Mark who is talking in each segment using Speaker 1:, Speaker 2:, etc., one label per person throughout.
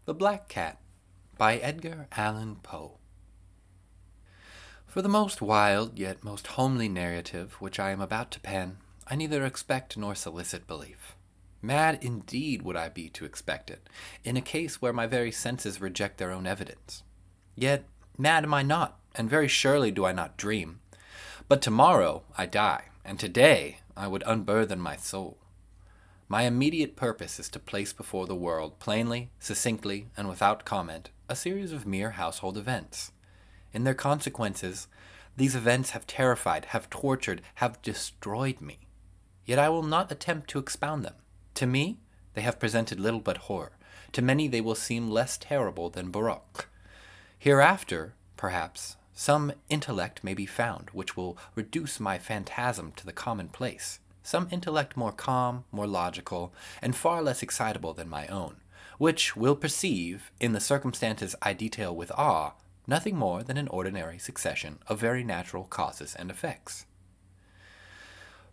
Speaker 1: The Black Cat by Edgar Allan Poe. For the most wild yet most homely narrative which I am about to pen, I neither expect nor solicit belief. Mad indeed would I be to expect it, in a case where my very senses reject their own evidence. Yet mad am I not, and very surely do I not dream. But tomorrow I die, and today I would unburthen my soul. My immediate purpose is to place before the world, plainly, succinctly, and without comment, a series of mere household events. In their consequences, these events have terrified, have tortured, have destroyed me. Yet I will not attempt to expound them. To me, they have presented little but horror. To many they will seem less terrible than Baroque. Hereafter, perhaps, some intellect may be found which will reduce my phantasm to the commonplace. Some intellect more calm, more logical, and far less excitable than my own, which will perceive, in the circumstances I detail with awe, nothing more than an ordinary succession of very natural causes and effects.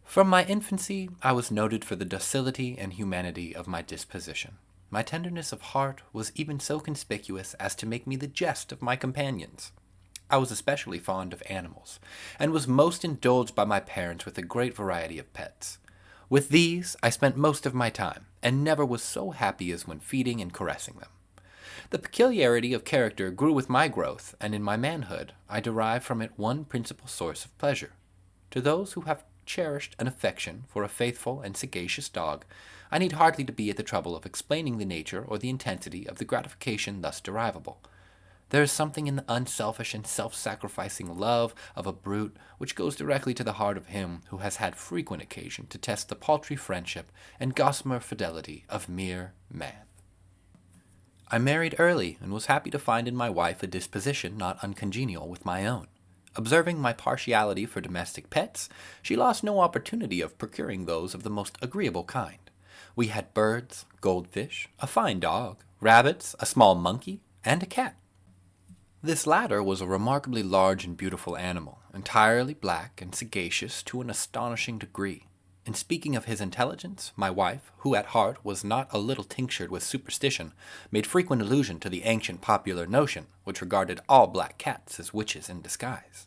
Speaker 1: From my infancy I was noted for the docility and humanity of my disposition. My tenderness of heart was even so conspicuous as to make me the jest of my companions. I was especially fond of animals, and was most indulged by my parents with a great variety of pets. With these I spent most of my time, and never was so happy as when feeding and caressing them. The peculiarity of character grew with my growth, and in my manhood I derived from it one principal source of pleasure. To those who have cherished an affection for a faithful and sagacious dog, I need hardly to be at the trouble of explaining the nature or the intensity of the gratification thus derivable. There is something in the unselfish and self-sacrificing love of a brute which goes directly to the heart of him who has had frequent occasion to test the paltry friendship and gossamer fidelity of mere man. I married early, and was happy to find in my wife a disposition not uncongenial with my own. Observing my partiality for domestic pets, she lost no opportunity of procuring those of the most agreeable kind. We had birds, goldfish, a fine dog, rabbits, a small monkey, and a cat. This latter was a remarkably large and beautiful animal, entirely black and sagacious to an astonishing degree. In speaking of his intelligence, my wife, who at heart was not a little tinctured with superstition, made frequent allusion to the ancient popular notion, which regarded all black cats as witches in disguise.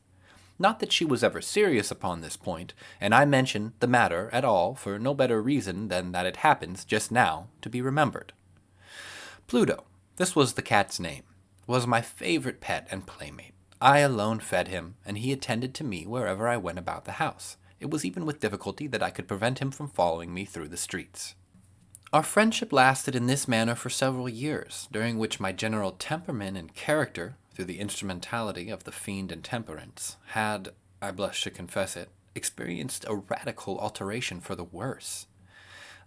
Speaker 1: Not that she was ever serious upon this point, and I mention the matter at all for no better reason than that it happens, just now, to be remembered. Pluto, this was the cat's name, was my favorite pet and playmate. I alone fed him, and he attended to me wherever I went about the house. It was even with difficulty that I could prevent him from following me through the streets. Our friendship lasted in this manner for several years, during which my general temperament and character, through the instrumentality of the fiend intemperance, had, I blush to confess it, experienced a radical alteration for the worse.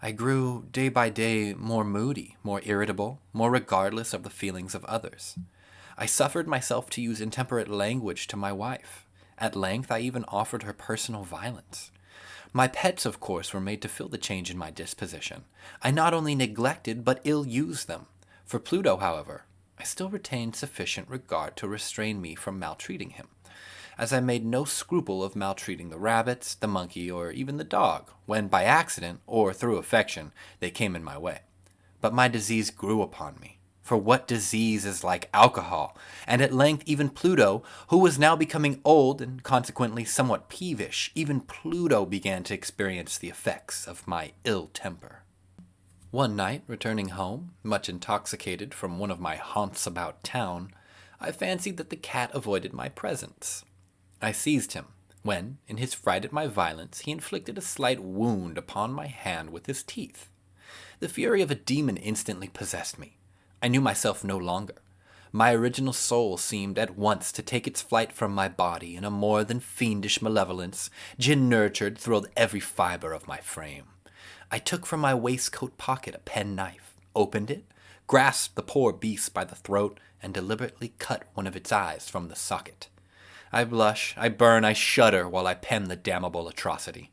Speaker 1: I grew day by day more moody, more irritable, more regardless of the feelings of others. I suffered myself to use intemperate language to my wife. At length I even offered her personal violence. My pets, of course, were made to feel the change in my disposition. I not only neglected but ill-used them. For Pluto, however, I still retained sufficient regard to restrain me from maltreating him, as I made no scruple of maltreating the rabbits, the monkey, or even the dog, when by accident, or through affection, they came in my way. But my disease grew upon me. For what disease is like alcohol? And at length even Pluto, who was now becoming old and consequently somewhat peevish, even Pluto began to experience the effects of my ill temper. One night, returning home, much intoxicated from one of my haunts about town, I fancied that the cat avoided my presence. I seized him, when, in his fright at my violence, he inflicted a slight wound upon my hand with his teeth. The fury of a demon instantly possessed me. I knew myself no longer. My original soul seemed at once to take its flight from my body, and a more than fiendish malevolence, gin-nurtured, thrilled every fibre of my frame. I took from my waistcoat pocket a penknife, opened it, grasped the poor beast by the throat, and deliberately cut one of its eyes from the socket. I blush, I burn, I shudder while I pen the damnable atrocity.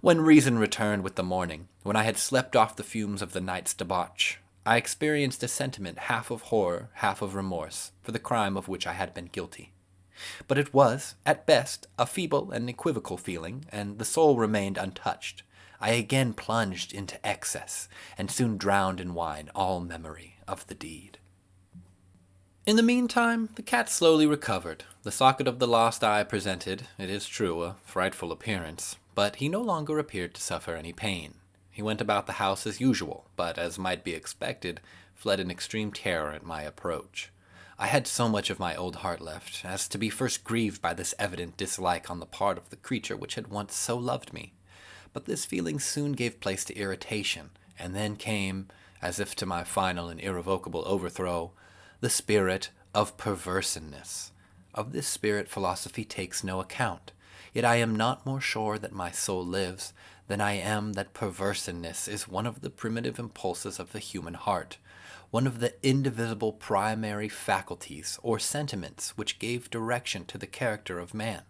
Speaker 1: When reason returned with the morning, when I had slept off the fumes of the night's debauch, I experienced a sentiment half of horror, half of remorse, for the crime of which I had been guilty. But it was, at best, a feeble and equivocal feeling, and the soul remained untouched. I again plunged into excess, and soon drowned in wine all memory of the deed. In the meantime, the cat slowly recovered. The socket of the lost eye presented, it is true, a frightful appearance, but he no longer appeared to suffer any pain. He went about the house as usual, but, as might be expected, fled in extreme terror at my approach. I had so much of my old heart left, as to be first grieved by this evident dislike on the part of the creature which had once so loved me. But this feeling soon gave place to irritation, and then came, as if to my final and irrevocable overthrow, the spirit of perverseness. Of this spirit philosophy takes no account, yet I am not more sure that my soul lives than I am that perverseness is one of the primitive impulses of the human heart, one of the indivisible primary faculties or sentiments which gave direction to the character of man.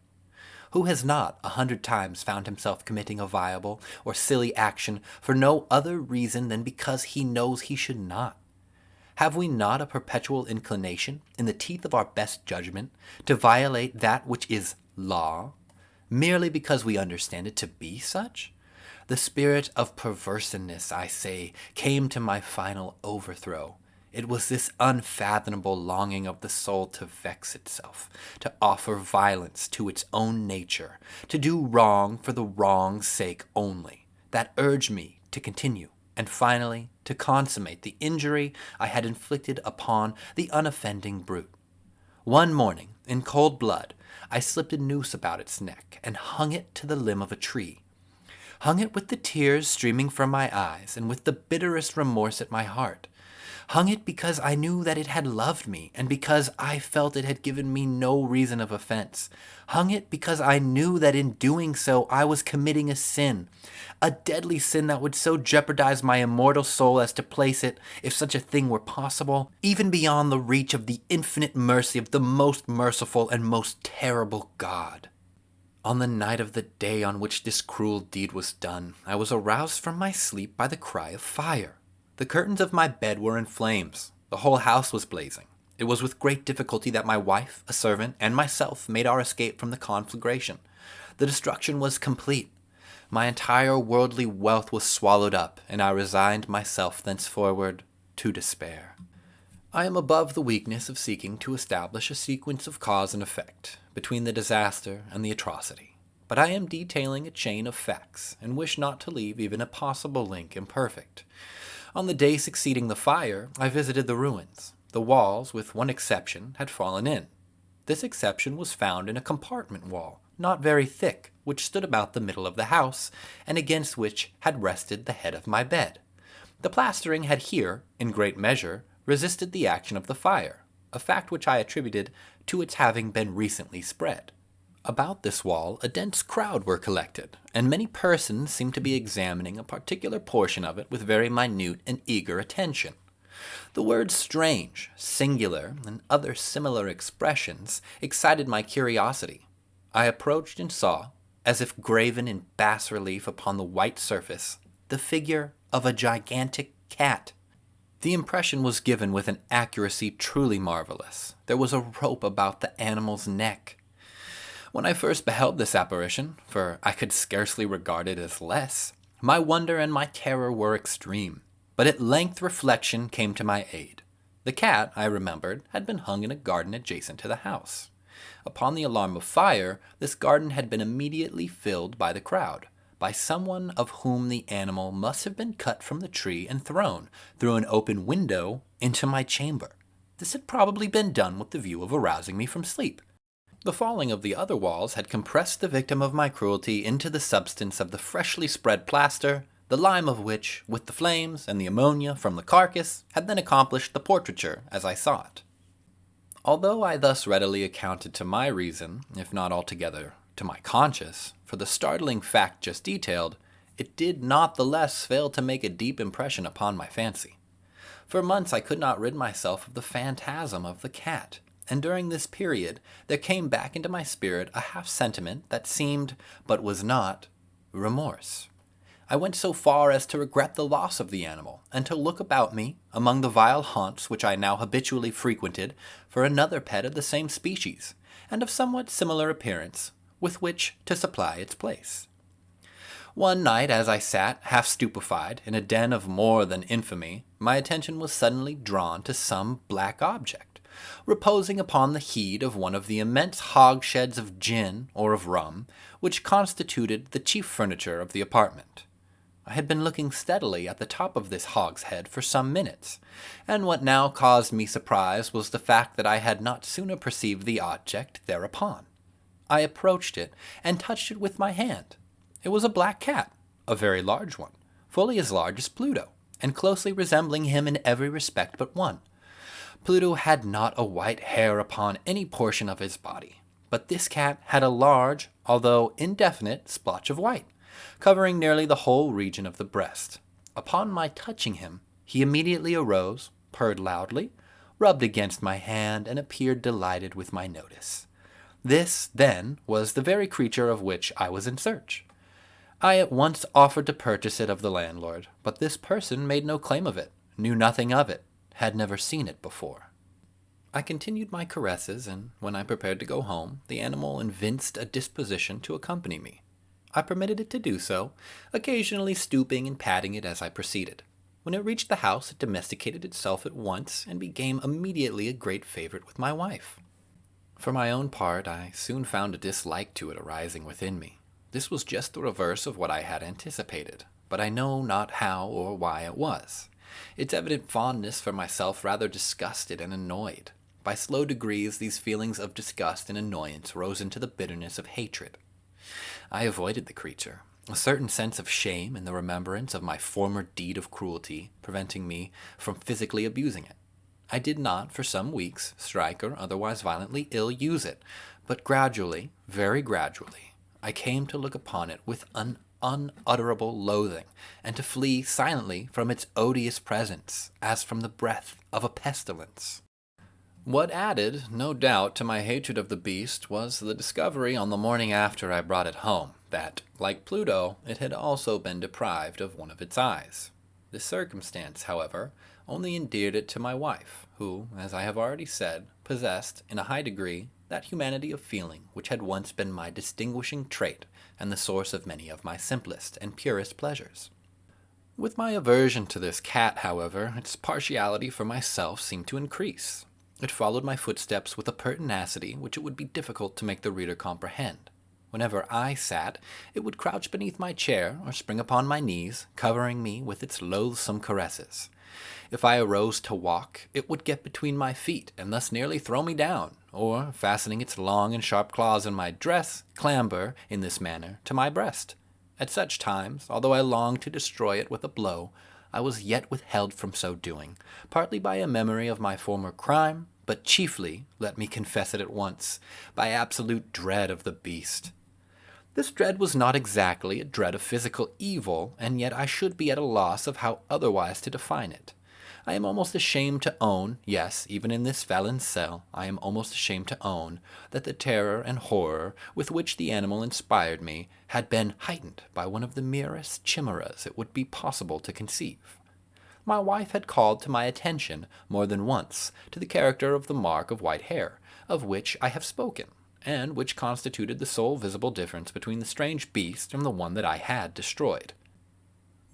Speaker 1: Who has not 100 times found himself committing a viable or silly action for no other reason than because he knows he should not? Have we not a perpetual inclination, in the teeth of our best judgment, to violate that which is law, merely because we understand it to be such? The spirit of perverseness, I say, came to my final overthrow. It was this unfathomable longing of the soul to vex itself, to offer violence to its own nature, to do wrong for the wrong's sake only, that urged me to continue, and finally to consummate the injury I had inflicted upon the unoffending brute. One morning, in cold blood, I slipped a noose about its neck and hung it to the limb of a tree. Hung it with the tears streaming from my eyes and with the bitterest remorse at my heart. Hung it because I knew that it had loved me, and because I felt it had given me no reason of offense. Hung it because I knew that in doing so I was committing a deadly sin that would so jeopardize my immortal soul as to place it, if such a thing were possible, even beyond the reach of the infinite mercy of the most merciful and most terrible God. On the night of the day on which this cruel deed was done, I was aroused from my sleep by the cry of fire. The curtains of my bed were in flames. The whole house was blazing. It was with great difficulty that my wife, a servant, and myself made our escape from the conflagration. The destruction was complete. My entire worldly wealth was swallowed up, and I resigned myself thenceforward to despair. I am above the weakness of seeking to establish a sequence of cause and effect between the disaster and the atrocity, but I am detailing a chain of facts, and wish not to leave even a possible link imperfect. On the day succeeding the fire, I visited the ruins. The walls, with one exception, had fallen in. This exception was found in a compartment wall, not very thick, which stood about the middle of the house, and against which had rested the head of my bed. The plastering had here, in great measure, resisted the action of the fire, a fact which I attributed to its having been recently spread. About this wall a dense crowd were collected, and many persons seemed to be examining a particular portion of it with very minute and eager attention. The words strange, singular, and other similar expressions excited my curiosity. I approached and saw, as if graven in bas relief upon the white surface, the figure of a gigantic cat. The impression was given with an accuracy truly marvelous. There was a rope about the animal's neck. When I first beheld this apparition, for I could scarcely regard it as less, my wonder and my terror were extreme. But at length reflection came to my aid. The cat, I remembered, had been hung in a garden adjacent to the house. Upon the alarm of fire, this garden had been immediately filled by the crowd, by someone of whom the animal must have been cut from the tree and thrown, through an open window, into my chamber. This had probably been done with the view of arousing me from sleep. The falling of the other walls had compressed the victim of my cruelty into the substance of the freshly spread plaster, the lime of which, with the flames and the ammonia from the carcass, had then accomplished the portraiture as I saw it. Although I thus readily accounted to my reason, if not altogether to my conscience, for the startling fact just detailed, it did not the less fail to make a deep impression upon my fancy. For months I could not rid myself of the phantasm of the cat, and during this period there came back into my spirit a half-sentiment that seemed, but was not, remorse. I went so far as to regret the loss of the animal, and to look about me, among the vile haunts which I now habitually frequented, for another pet of the same species, and of somewhat similar appearance, with which to supply its place. One night, as I sat, half stupefied, in a den of more than infamy, my attention was suddenly drawn to some black object, reposing upon the head of one of the immense hogsheads of gin or of rum, which constituted the chief furniture of the apartment. I had been looking steadily at the top of this hogshead for some minutes, and what now caused me surprise was the fact that I had not sooner perceived the object thereupon. I approached it, and touched it with my hand. It was a black cat, a very large one, fully as large as Pluto, and closely resembling him in every respect but one. Pluto had not a white hair upon any portion of his body, but this cat had a large, although indefinite, splotch of white, covering nearly the whole region of the breast. Upon my touching him, he immediately arose, purred loudly, rubbed against my hand, and appeared delighted with my notice. This, then, was the very creature of which I was in search. I at once offered to purchase it of the landlord, but this person made no claim of it, knew nothing of it, had never seen it before. I continued my caresses, and when I prepared to go home, the animal evinced a disposition to accompany me. I permitted it to do so, occasionally stooping and patting it as I proceeded. When it reached the house, it domesticated itself at once, and became immediately a great favorite with my wife. For my own part, I soon found a dislike to it arising within me. This was just the reverse of what I had anticipated, but I know not how or why it was. Its evident fondness for myself rather disgusted and annoyed. By slow degrees, these feelings of disgust and annoyance rose into the bitterness of hatred. I avoided the creature, a certain sense of shame in the remembrance of my former deed of cruelty preventing me from physically abusing it. I did not, for some weeks, strike or otherwise violently ill-use it, but gradually, very gradually, I came to look upon it with an unutterable loathing, and to flee silently from its odious presence, as from the breath of a pestilence. What added, no doubt, to my hatred of the beast was the discovery on the morning after I brought it home that, like Pluto, it had also been deprived of one of its eyes. This circumstance, however, only endeared it to my wife, who, as I have already said, possessed, in a high degree, that humanity of feeling which had once been my distinguishing trait and the source of many of my simplest and purest pleasures. With my aversion to this cat, however, its partiality for myself seemed to increase. It followed my footsteps with a pertinacity which it would be difficult to make the reader comprehend. Whenever I sat, it would crouch beneath my chair or spring upon my knees, covering me with its loathsome caresses. If I arose to walk, it would get between my feet and thus nearly throw me down, or, fastening its long and sharp claws in my dress, clamber, in this manner, to my breast. At such times, although I longed to destroy it with a blow, I was yet withheld from so doing, partly by a memory of my former crime, but chiefly, let me confess it at once, by absolute dread of the beast. This dread was not exactly a dread of physical evil, and yet I should be at a loss of how otherwise to define it. I am almost ashamed to own, yes, even in this felon's cell, I am almost ashamed to own, that the terror and horror with which the animal inspired me had been heightened by one of the merest chimeras it would be possible to conceive. My wife had called to my attention more than once to the character of the mark of white hair, of which I have spoken, and which constituted the sole visible difference between the strange beast and the one that I had destroyed.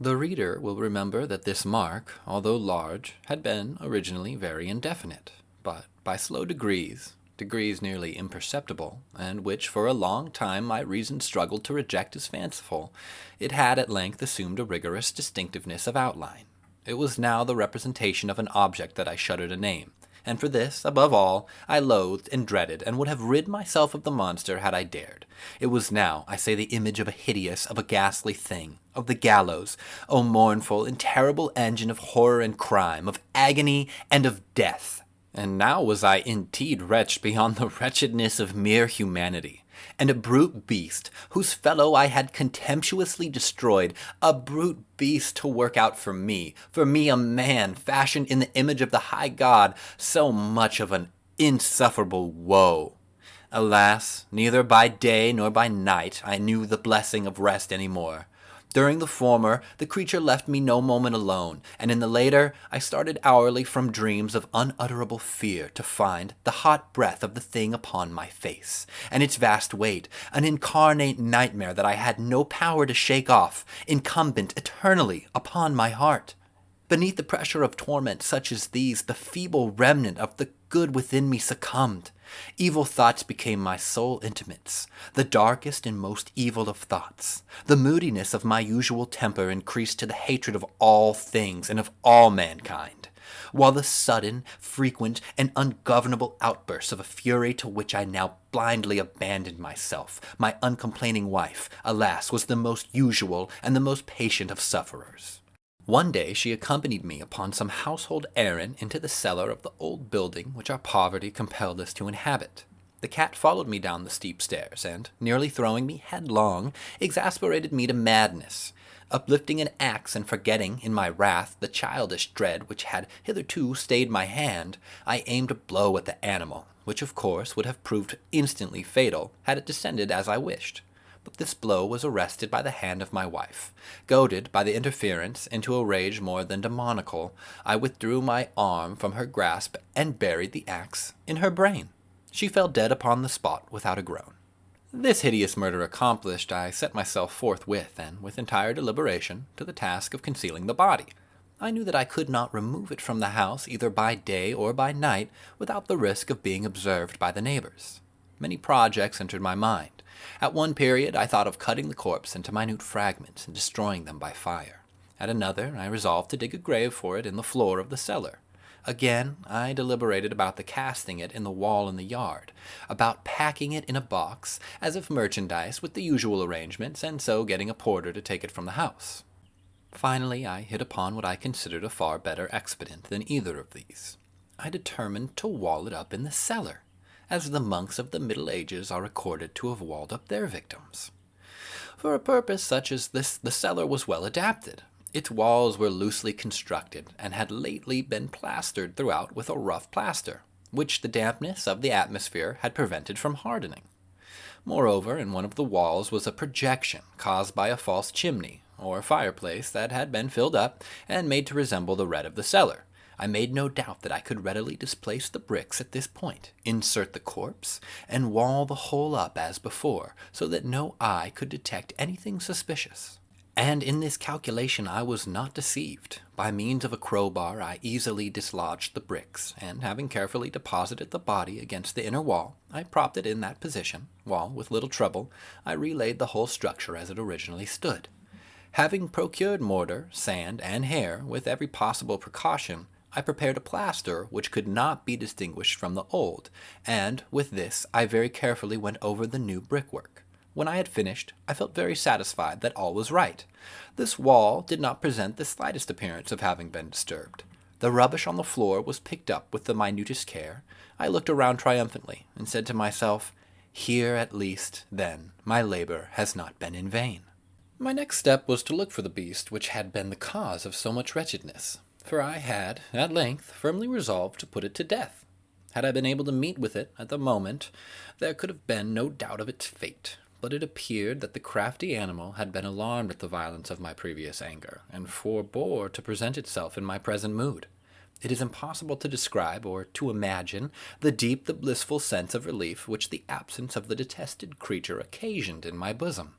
Speaker 1: The reader will remember that this mark, although large, had been originally very indefinite, but by slow degrees nearly imperceptible, and which for a long time my reason struggled to reject as fanciful, it had at length assumed a rigorous distinctiveness of outline. It was now the representation of an object that I shuddered to name, and for this, above all, I loathed and dreaded, and would have rid myself of the monster had I dared. It was now, I say, the image of a hideous, of a ghastly thing, of the gallows, O mournful and terrible engine of horror and crime, of agony and of death. And now was I indeed wretched beyond the wretchedness of mere humanity, and a brute beast, whose fellow I had contemptuously destroyed, a brute beast to work out for me a man, fashioned in the image of the high God, so much of an insufferable woe. Alas, neither by day nor by night I knew the blessing of rest any more. During the former, the creature left me no moment alone, and in the later, I started hourly from dreams of unutterable fear to find the hot breath of the thing upon my face, and its vast weight, an incarnate nightmare that I had no power to shake off, incumbent eternally upon my heart. Beneath the pressure of torment such as these, the feeble remnant of the good within me succumbed. Evil thoughts became my sole intimates, the darkest and most evil of thoughts. The moodiness of my usual temper increased to the hatred of all things and of all mankind, while the sudden, frequent, and ungovernable outbursts of a fury to which I now blindly abandoned myself, my uncomplaining wife, alas, was the most usual and the most patient of sufferers. One day she accompanied me upon some household errand into the cellar of the old building which our poverty compelled us to inhabit. The cat followed me down the steep stairs, and, nearly throwing me headlong, exasperated me to madness. Uplifting an axe and forgetting, in my wrath, the childish dread which had hitherto stayed my hand, I aimed a blow at the animal, which of course would have proved instantly fatal had it descended as I wished. But this blow was arrested by the hand of my wife. Goaded by the interference into a rage more than demoniacal, I withdrew my arm from her grasp and buried the axe in her brain. She fell dead upon the spot without a groan. This hideous murder accomplished, I set myself forthwith, and with entire deliberation, to the task of concealing the body. I knew that I could not remove it from the house either by day or by night without the risk of being observed by the neighbors. Many projects entered my mind. At one period I thought of cutting the corpse into minute fragments and destroying them by fire. At another I resolved to dig a grave for it in the floor of the cellar. Again I deliberated about the casting it in the wall in the yard, about packing it in a box as if merchandise with the usual arrangements, and so getting a porter to take it from the house. Finally I hit upon what I considered a far better expedient than either of these. I determined to wall it up in the cellar, as the monks of the Middle Ages are recorded to have walled up their victims. For a purpose such as this, the cellar was well adapted. Its walls were loosely constructed, and had lately been plastered throughout with a rough plaster, which the dampness of the atmosphere had prevented from hardening. Moreover, in one of the walls was a projection caused by a false chimney, or fireplace, that had been filled up, and made to resemble the red of the cellar. I made no doubt that I could readily displace the bricks at this point, insert the corpse, and wall the whole up as before, so that no eye could detect anything suspicious. And in this calculation I was not deceived. By means of a crowbar I easily dislodged the bricks, and having carefully deposited the body against the inner wall, I propped it in that position, while, with little trouble, I relaid the whole structure as it originally stood. Having procured mortar, sand, and hair, with every possible precaution, I prepared a plaster which could not be distinguished from the old, and with this I very carefully went over the new brickwork. When I had finished, I felt very satisfied that all was right. This wall did not present the slightest appearance of having been disturbed. The rubbish on the floor was picked up with the minutest care. I looked around triumphantly, and said to myself, "Here at least, then, my labor has not been in vain." My next step was to look for the beast which had been the cause of so much wretchedness, for I had, at length, firmly resolved to put it to death. Had I been able to meet with it at the moment, there could have been no doubt of its fate, but it appeared that the crafty animal had been alarmed at the violence of my previous anger, and forbore to present itself in my present mood. It is impossible to describe or to imagine the deep, the blissful sense of relief which the absence of the detested creature occasioned in my bosom.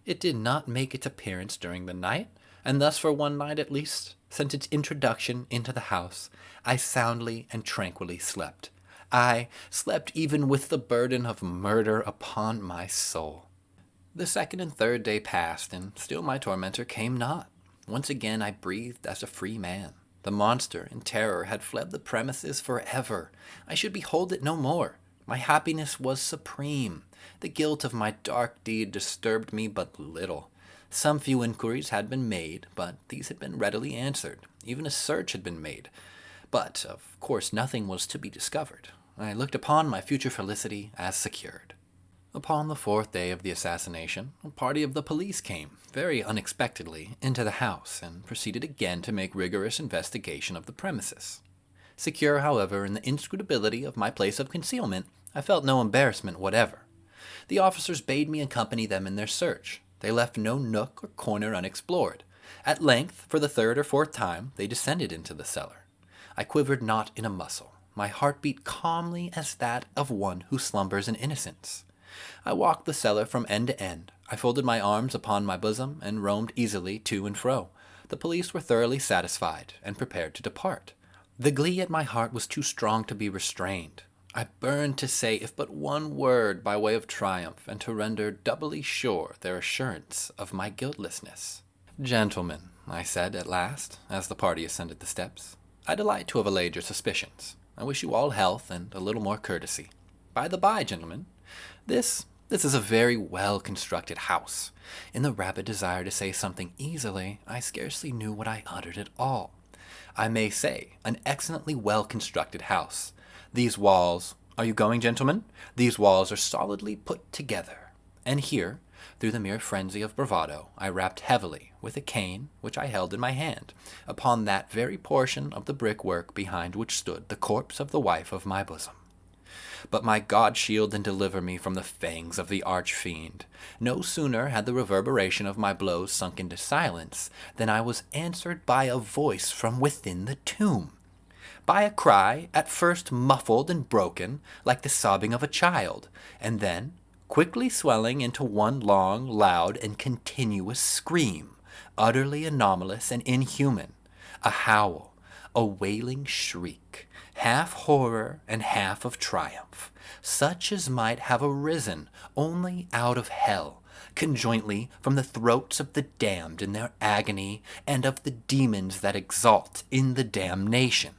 Speaker 1: It did not make its appearance during the night, and thus for one night at least, since its introduction into the house, I soundly and tranquilly slept. I slept even with the burden of murder upon my soul. The second and third day passed, and still my tormentor came not. Once again I breathed as a free man. The monster, in terror, had fled the premises forever. I should behold it no more. My happiness was supreme. The guilt of my dark deed disturbed me but little. Some few inquiries had been made, but these had been readily answered. Even a search had been made, but, of course, nothing was to be discovered. I looked upon my future felicity as secured. Upon the fourth day of the assassination, a party of the police came, very unexpectedly, into the house, and proceeded again to make rigorous investigation of the premises. Secure, however, in the inscrutability of my place of concealment, I felt no embarrassment whatever. The officers bade me accompany them in their search. They left no nook or corner unexplored. At length, for the third or fourth time, they descended into the cellar. I quivered not in a muscle. My heart beat calmly as that of one who slumbers in innocence. I walked the cellar from end to end. I folded my arms upon my bosom and roamed easily to and fro. The police were thoroughly satisfied and prepared to depart. The glee at my heart was too strong to be restrained. I burned to say if but one word by way of triumph, and to render doubly sure their assurance of my guiltlessness. "Gentlemen," I said at last, as the party ascended the steps, "I delight to have allayed your suspicions. I wish you all health and a little more courtesy. By the by, gentlemen, this is a very well-constructed house." In the rapid desire to say something easily, I scarcely knew what I uttered at all. I may say, an excellently well-constructed house. These walls— are you going, gentlemen? These walls are solidly put together. And here, through the mere frenzy of bravado, I rapped heavily, with a cane which I held in my hand, upon that very portion of the brickwork behind which stood the corpse of the wife of my bosom. But my God shield and deliver me from the fangs of the arch-fiend. No sooner had the reverberation of my blows sunk into silence than I was answered by a voice from within the tomb. By a cry, at first muffled and broken, like the sobbing of a child, and then quickly swelling into one long, loud, and continuous scream, utterly anomalous and inhuman, a howl, a wailing shriek, half horror and half of triumph, such as might have arisen only out of hell, conjointly from the throats of the damned in their agony, and of the demons that exult in the damnation.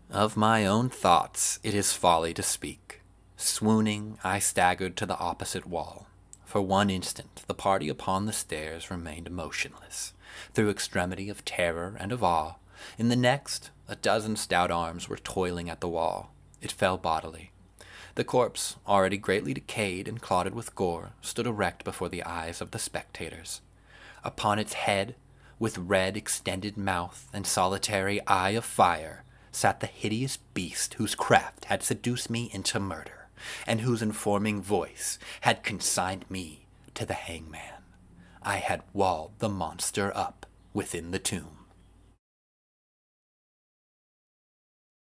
Speaker 1: Of my own thoughts it is folly to speak. Swooning, I staggered to the opposite wall. For one instant the party upon the stairs remained motionless, through extremity of terror and of awe. In the next, a dozen stout arms were toiling at the wall. It fell bodily. The corpse, already greatly decayed and clotted with gore, stood erect before the eyes of the spectators. Upon its head, with red extended mouth and solitary eye of fire, sat the hideous beast whose craft had seduced me into murder, and whose informing voice had consigned me to the hangman. I had walled the monster up within the tomb.